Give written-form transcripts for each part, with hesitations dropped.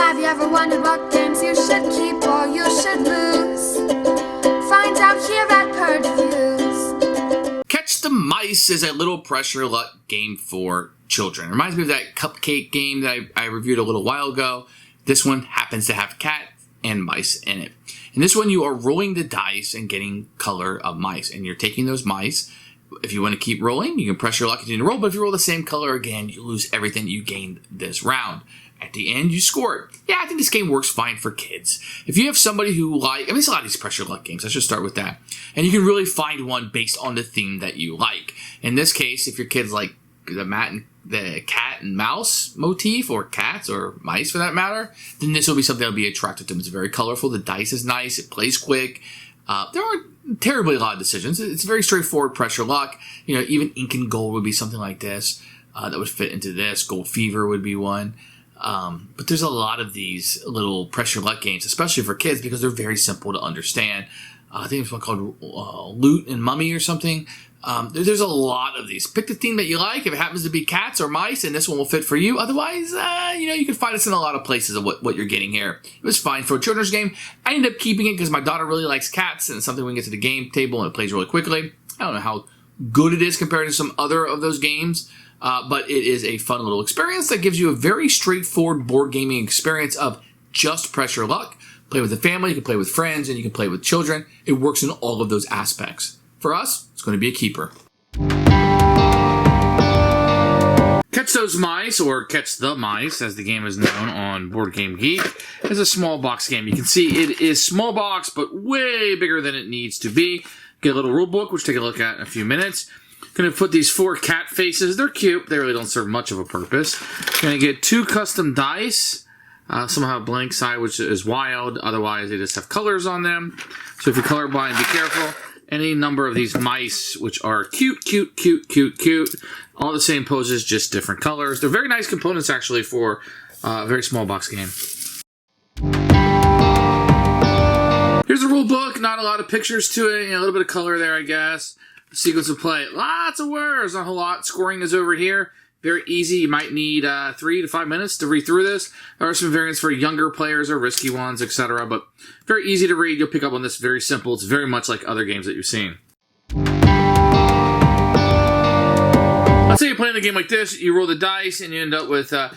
Have you ever wondered what games you should keep or you should lose? Find out here at Purge Reviews. Catch the Mice is a little pressure luck game for children. It reminds me of that cupcake game that I reviewed a little while ago. This one happens to have cat and mice in it. In this one, you are rolling the dice and getting color of mice. And you're taking those mice. If you want to keep rolling, you can press your luck and roll. But if you roll the same color again, you lose everything you gained this round. At the end, you score it. Yeah, I think this game works fine for kids. If you have somebody who there's a lot of these pressure luck games. I should start with that. And you can really find one based on the theme that you like. In this case, if your kids like the cat and mouse motif, or cats or mice for that matter, then this will be something that will be attractive to them. It's very colorful. The dice is nice. It plays quick. There aren't terribly a lot of decisions. It's very straightforward pressure luck. Even Ink and Gold would be something like this that would fit into this. Gold Fever would be one. But there's a lot of these little pressure luck games, especially for kids, because they're very simple to understand. I think there's one called Loot and Mummy or something. There's a lot of these. Pick the theme that you like. If it happens to be cats or mice, and this one will fit for you. Otherwise, you can find us in a lot of places of what you're getting here. It was fine for a children's game. I ended up keeping it because my daughter really likes cats, and it's something we can get to the game table, and it plays really quickly. I don't know how good it is compared to some other of those games. But it is a fun little experience that gives you a very straightforward board gaming experience of just pressure luck. Play with the family, you can play with friends, and you can play with children. It works in all of those aspects. For us, it's going to be a keeper. Catch Those Mice, or Catch the Mice, as the game is known on Board Game Geek, is a small box game. You can see it is small box, but way bigger than it needs to be. Get a little rule book, which we'll take a look at in a few minutes. Going to put these 4 cat faces. They're cute. They really don't serve much of a purpose. Going to get 2 custom dice. Some have a blank side, which is wild. Otherwise, they just have colors on them. So if you're colorblind, be careful. Any number of these mice, which are cute, cute, cute, cute, cute. All the same poses, just different colors. They're very nice components, actually, for a very small box game. Here's the rule book. Not a lot of pictures to it. A little bit of color there, I guess. Sequence of play. Lots of words. Not a whole lot. Scoring is over here. Very easy. You might need 3 to 5 minutes to read through this. There are some variants for younger players or risky ones, etc. But very easy to read. You'll pick up on this. Very simple. It's very much like other games that you've seen. Let's say you're playing a game like this. You roll the dice and you end up with 2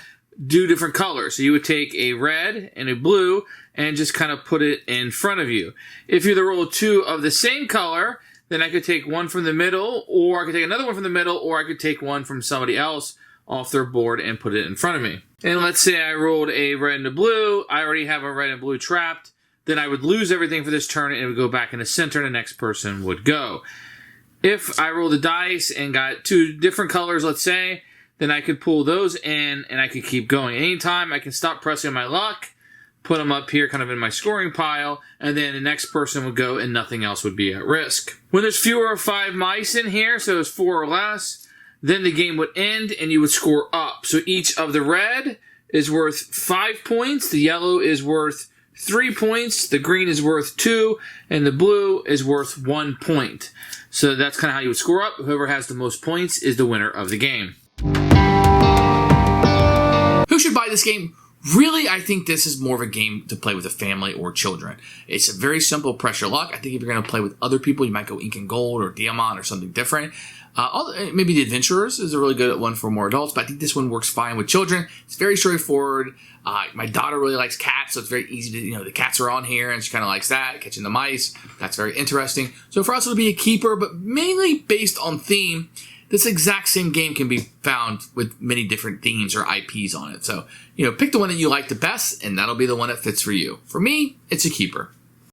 different colors. So you would take a red and a blue and just kind of put it in front of you. If you roll 2 of the same color, then I could take one from the middle, or I could take another one from the middle, or I could take one from somebody else off their board and put it in front of me. And let's say I rolled a red and a blue. I already have a red and blue trapped. Then I would lose everything for this turn, and it would go back in the center, and the next person would go. If I roll the dice and got 2 different colors, let's say, then I could pull those in, and I could keep going. Anytime I can stop pressing my luck, put them up here kind of in my scoring pile, and then the next person would go and nothing else would be at risk. When there's fewer of 5 mice in here, so it's 4 or less, then the game would end and you would score up. So each of the red is worth 5 points, the yellow is worth 3 points, the green is worth 2, and the blue is worth 1 point. So that's kind of how you would score up. Whoever has the most points is the winner of the game. Who should buy this game? Really, I think this is more of a game to play with a family or children. It's a very simple pressure luck. I think if you're going to play with other people, you might go Ink and Gold or Diamond or something different. Maybe The Adventurers is a really good one for more adults, but I think this one works fine with children. It's very straightforward. My daughter really likes cats, so it's very easy to, the cats are on here, and she kind of likes that, catching the mice. That's very interesting. So for us, it'll be a keeper, but mainly based on theme. This exact same game can be found with many different themes or IPs on it. So, pick the one that you like the best, and that'll be the one that fits for you. For me, it's a keeper.